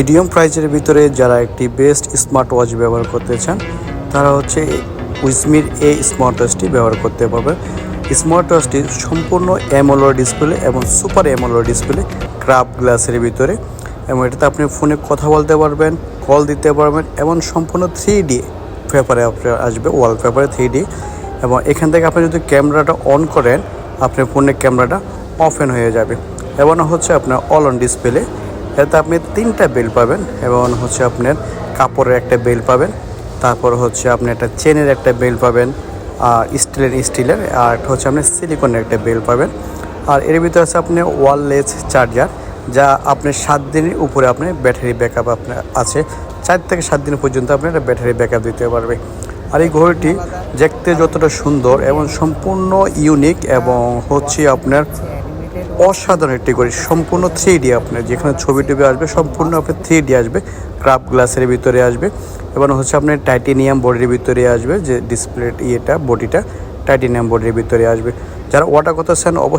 Medium প্রাইজের ভিতরে যারা একটি বেস্ট স্মার্ট ওয়াচ ব্যবহার করতে চান তারা হচ্ছে উইসমির এই স্মার্ট ওয়াচটি ব্যবহার করতে পারবেন। স্মার্ট ওয়াচটি সম্পূর্ণ অ্যামোলেড ডিসপ্লে এবং সুপার অ্যামোলেড ডিসপ্লে ক্রাফট গ্লাসের ভিতরে, এবং এটাতে আপনি ফোনে কথা বলতে পারবেন, কল দিতে পারবেন এবং সম্পূর্ণ 3D পেপারে আপনার আসবে, ওয়ালপেপারে 3D। এবং এখান থেকে আপনি যদি ক্যামেরাটা অন করেন আপনার ফোনের ক্যামেরাটা অফেন হয়ে যাবে। এবং হচ্ছে আপনার অল অন ডিসপ্লে, এতে আপনি 3টা বেল পাবেন এবং হচ্ছে আপনার কাপড়ের একটা বেল পাবেন, তারপর হচ্ছে আপনি একটা চেনের একটা বেল পাবেন, আর স্টিলের আর একটা হচ্ছে আপনি সিলিকনের একটা বেল পাবেন। আর এর ভিতরে আছে আপনি ওয়্যারলেস চার্জার, যা আপনি 7 দিনের উপরে আপনি ব্যাটারি ব্যাকআপ আপনার আছে, 4 থেকে 7 দিন পর্যন্ত আপনি একটা ব্যাটারি ব্যাকআপ দিতে পারবে। আর এই ঘড়িটি দেখতে যতটা সুন্দর এবং সম্পূর্ণ ইউনিক এবং হচ্ছে আপনার অসাধারণ একটি ঘড়ি, সম্পূর্ণ 3D আপনার যেখানে ছবি টবি আসবে সম্পূর্ণ আপনার 3D আসবে, ক্রাফট গ্লাসের ভিতরে আসবে এবং হচ্ছে আপনার টাইটেনিয়াম বডির ভিতরে আসবে, যে ডিসপ্লে বডিটা টাইটেনিয়াম বডির ভিতরে আসবে। যারা অর্ডার করতে চান